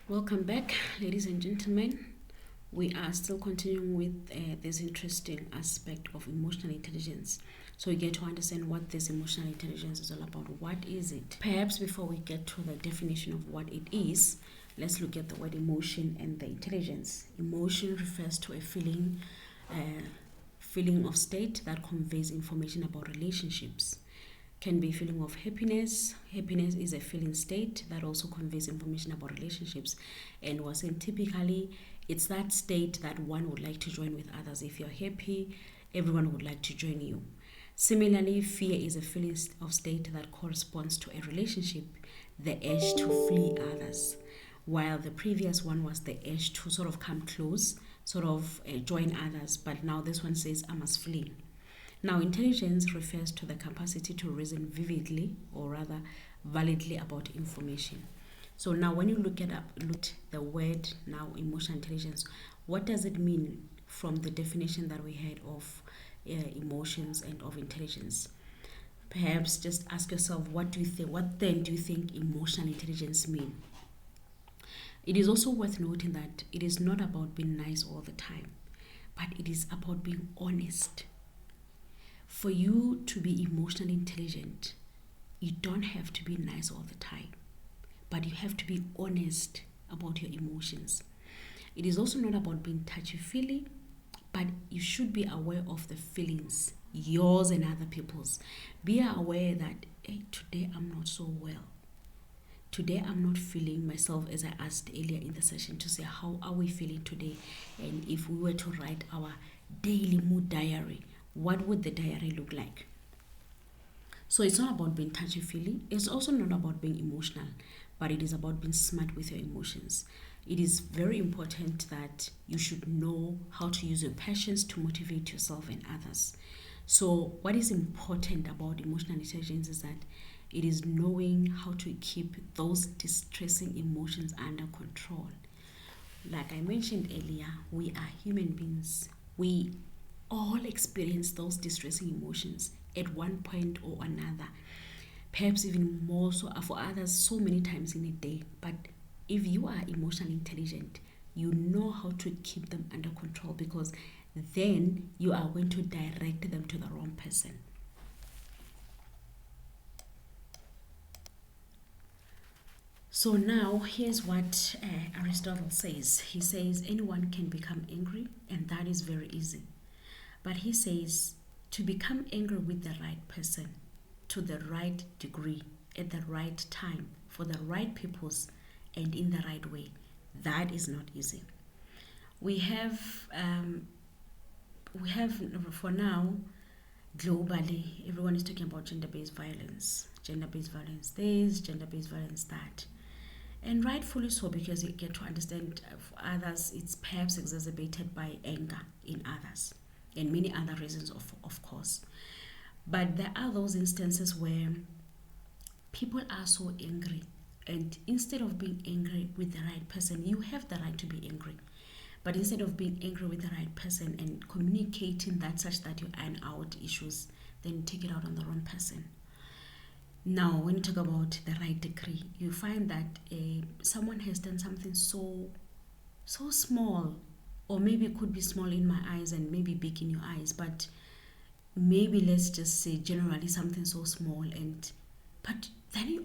Welcome back, ladies and gentlemen. We are still continuing with this interesting aspect of emotional intelligence. So we get to understand what this emotional intelligence is all about. What is it? Perhaps before we get to the definition of what it is, let's look at the word emotion and the intelligence. Emotion refers to a feeling of state that conveys information about relationships. Can be a feeling of happiness. Happiness is a feeling state that also conveys information about relationships. And was saying typically it's that state that one would like to join with others. If you're happy, everyone would like to join you. Similarly, fear is a feeling of state that corresponds to a relationship, the urge to flee others, while the previous one was the urge to sort of come close, sort of join others, but now this one says I must flee. Now, intelligence refers to the capacity to reason vividly, or rather validly, about information. So now when you look at the word now emotional intelligence, what does it mean from the definition that we had of emotions and of intelligence? Perhaps just ask yourself, what then do you think emotional intelligence mean? It is also worth noting that it is not about being nice all the time, but it is about being honest. For you to be emotionally intelligent, you don't have to be nice all the time, but you have to be honest about your emotions. It is also not about being touchy-feely, but you should be aware of the feelings, yours and other people's. Be aware that, hey, today I'm not so well. Today I'm not feeling myself, as I asked earlier in the session, to say how are we feeling today, and if we were to write our daily mood diary, what would the diary look like? So it's not about being touchy-feely. It's also not about being emotional, but it is about being smart with your emotions. It is very important that you should know how to use your passions to motivate yourself and others. So what is important about emotional intelligence is that it is knowing how to keep those distressing emotions under control. Like I mentioned earlier, we are human beings. We all experience those distressing emotions at one point or another, perhaps even more so for others, so many times in a day. But if you are emotionally intelligent, you know how to keep them under control, because then you are going to direct them to the wrong person. So now here's what Aristotle says. He says anyone can become angry, and that is very easy. But he says to become angry with the right person, to the right degree, at the right time, for the right purpose, and in the right way, that is not easy. We have for now, globally, everyone is talking about gender-based violence. Gender-based violence this, gender-based violence that. And rightfully so, because you get to understand for others, it's perhaps exacerbated by anger in others and many other reasons, of course. But there are those instances where people are so angry, and instead of being angry with the right person, you have the right to be angry. But instead of being angry with the right person and communicating that such that you iron out issues, then you take it out on the wrong person. Now, when you talk about the right degree, you find that someone has done something so small, or maybe it could be small in my eyes and maybe big in your eyes, but maybe let's just say generally something so small, but then you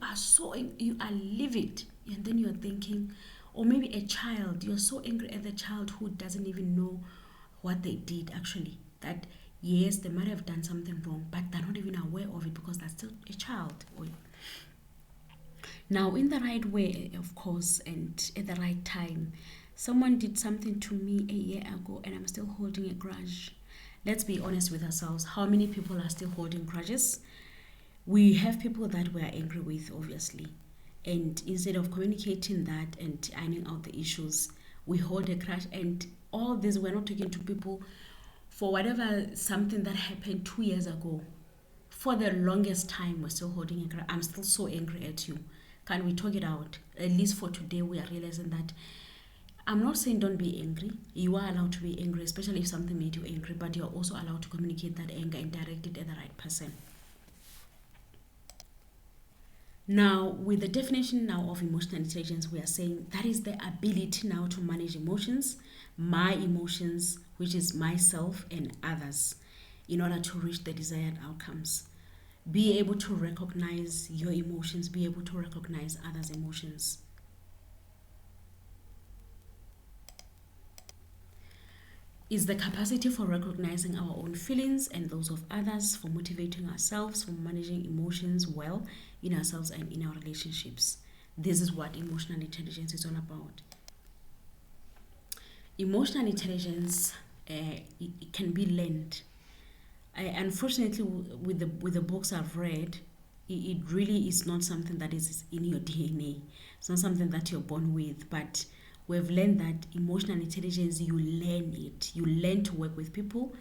are livid, and then you're thinking, or maybe a child, you're so angry at the child who doesn't even know what they did actually, that yes, they might have done something wrong, but they're not even aware of it because they're still a child. Now, in the right way, of course, and at the right time, someone did something to me a year ago and I'm still holding a grudge. Let's be honest with ourselves. How many people are still holding grudges? We have people that we are angry with, obviously. And instead of communicating that and ironing out the issues, we hold a grudge. And all this, we're not talking to people for whatever something that happened 2 years ago. For the longest time, we're still holding a grudge. I'm still so angry at you. Can we talk it out? At least for today, we are realizing that I'm not saying don't be angry. You are allowed to be angry, especially if something made you angry, but you're also allowed to communicate that anger and direct it at the right person. Now, with the definition now of emotional intelligence, we are saying that is the ability now to manage emotions, my emotions, which is myself and others, in order to reach the desired outcomes. Be able to recognize your emotions, be able to recognize others' emotions. Is the capacity for recognizing our own feelings and those of others, for motivating ourselves, for managing emotions well in ourselves and in our relationships. This is what emotional intelligence is all about. Emotional intelligence it can be learned. Unfortunately, with the books I've read, it really is not something that is in your DNA. It's not something that you're born with, but we've learned that emotional intelligence, you learn it. You learn to work with people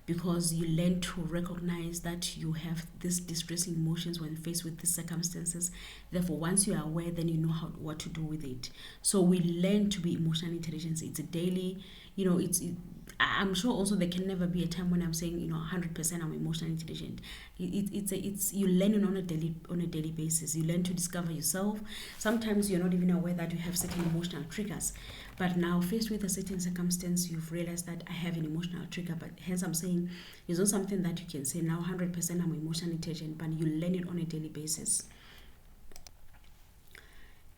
because you learn to recognize that you have these distressing emotions when faced with these circumstances. Therefore, once you are aware, then you know what to do with it. So we learn to be emotional intelligence. It's a daily, I'm sure also there can never be a time when I'm saying 100% I'm emotionally intelligent. It's you learn it on a daily basis. You learn to discover yourself. Sometimes you're not even aware that you have certain emotional triggers, but now faced with a certain circumstance, you've realized that I have an emotional trigger. But hence I'm saying it's not something that you can say now 100% I'm emotionally intelligent, but you learn it on a daily basis.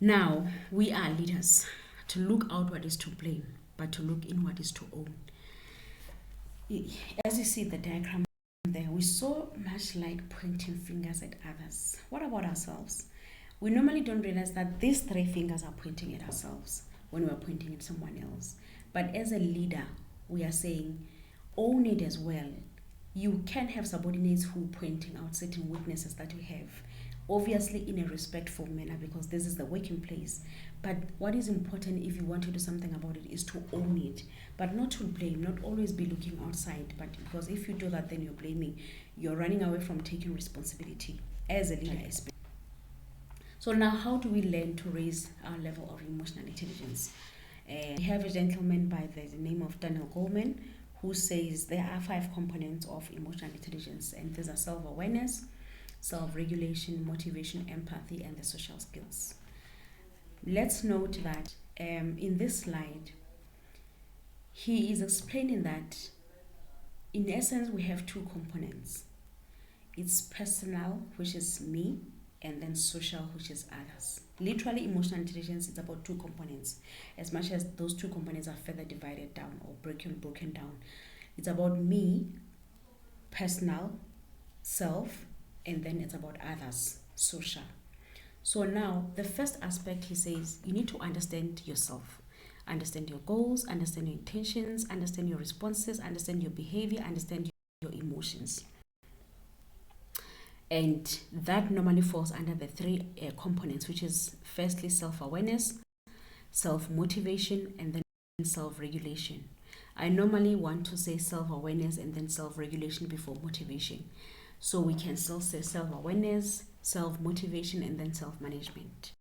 Now we are leaders. To look outward is to blame, but to look inward is to own. As you see the diagram there, we so much like pointing fingers at others. What about ourselves? We normally don't realize that these three fingers are pointing at ourselves when we're pointing at someone else. But as a leader, we are saying, own it as well. You can have subordinates who pointing out certain weaknesses that you have, obviously in a respectful manner, because this is the working place. But what is important if you want to do something about it is to own it, but not to blame, not always be looking outside. But because if you do that, then you're blaming, you're running away from taking responsibility as a leader. So now, how do we learn to raise our level of emotional intelligence? We have a gentleman by the name of Daniel Goleman who says there are 5 components of emotional intelligence, and these are self-awareness, self-regulation, motivation, empathy, and the social skills. Let's note that in this slide, he is explaining that in essence we have 2 components. It's personal, which is me, and then social, which is others. Literally, emotional intelligence is about 2 components. As much as those 2 components are further divided down or broken down, it's about me, personal, self, and then it's about others, social. So now, the first aspect, he says, you need to understand yourself. Understand your goals, understand your intentions, understand your responses, understand your behavior, understand your emotions. And that normally falls under the 3 components, which is firstly self-awareness, self-motivation, and then self-regulation. I normally want to say self-awareness and then self-regulation before motivation. So we can still say self-awareness, self-motivation, and then self-management.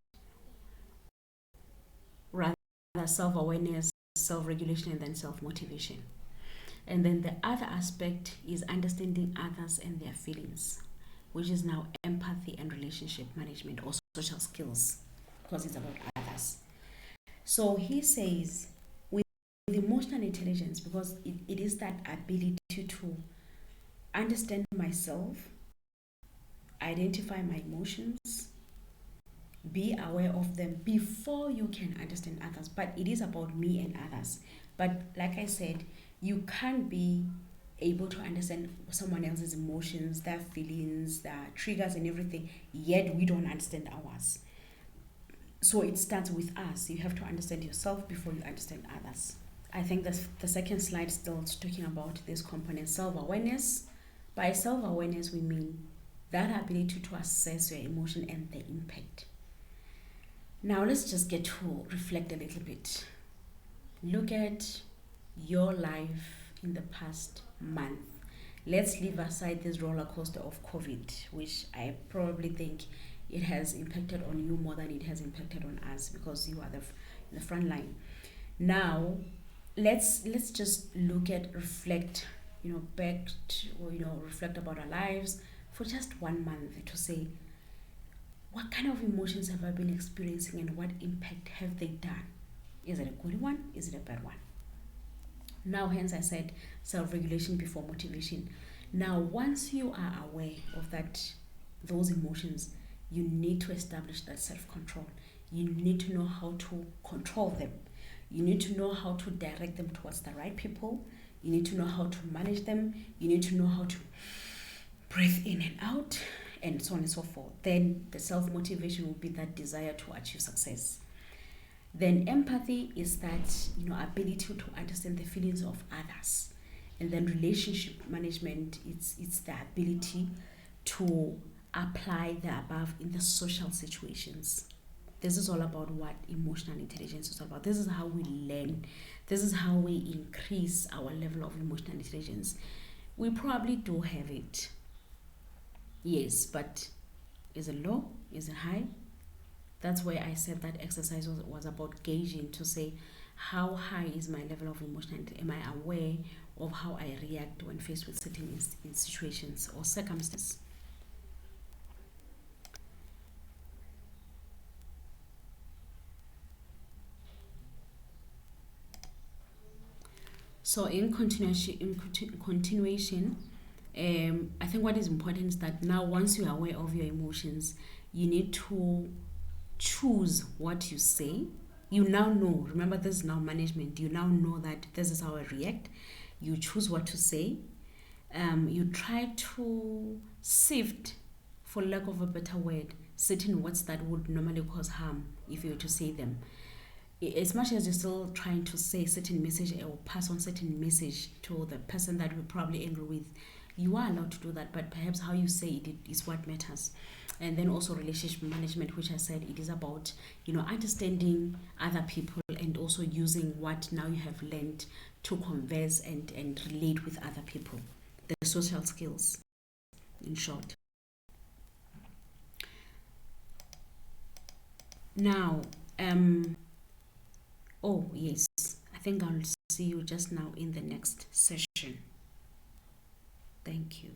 Rather, self-awareness, self-regulation, and then self-motivation. And then the other aspect is understanding others and their feelings, which is now empathy and relationship management or social skills, because it's about others. So he says with emotional intelligence, because it is that ability to understand myself, identify my emotions, be aware of them before you can understand others. But it is about me and others. But like I said, you can't be able to understand someone else's emotions, their feelings, their triggers and everything, yet we don't understand ours. So it starts with us. You have to understand yourself before you understand others. I think the second slide still talking about this component, self-awareness. By self-awareness, we mean that ability to assess your emotion and the impact. Now let's just get to reflect a little bit. Look at your life in the past month. Let's leave aside this roller coaster of COVID, which I probably think it has impacted on you more than it has impacted on us, because you are the front line. Now, let's just reflect, reflect about our lives for just 1 month to say, what kind of emotions have I been experiencing and what impact have they done? Is it a good one? Is it a bad one? Now, hence I said self-regulation before motivation. Now, once you are aware of those emotions, you need to establish that self-control. You need to know how to control them. You need to know how to direct them towards the right people. You need to know how to manage them. You need to know how to breathe in and out, and so on and so forth. Then the self-motivation will be that desire to achieve success. Then empathy is that ability to understand the feelings of others. And then relationship management, it's the ability to apply the above in the social situations. This is all about what emotional intelligence is all about. This is how we learn. This is how we increase our level of emotional intelligence. We probably do have it. Yes, but is it low? Is it high? That's why I said that exercise was about gauging to say, how high is my level of emotional? Am I aware of how I react when faced with certain in situations or circumstances? So in continuation, I think what is important is that now once you are aware of your emotions, you need to choose what you say. You now know, remember this is now management, you now know that this is how I react. You choose what to say. You try to sift, for lack of a better word, certain words that would normally cause harm if you were to say them. As much as you're still trying to say certain message or pass on certain message to the person that you're probably angry with, you are allowed to do that, but perhaps how you say it is what matters. And then also relationship management, which I said it is about understanding other people and also using what now you have learned to converse and relate with other people, the social skills, in short. Now, oh yes, I think I'll see you just now in the next session. Thank you.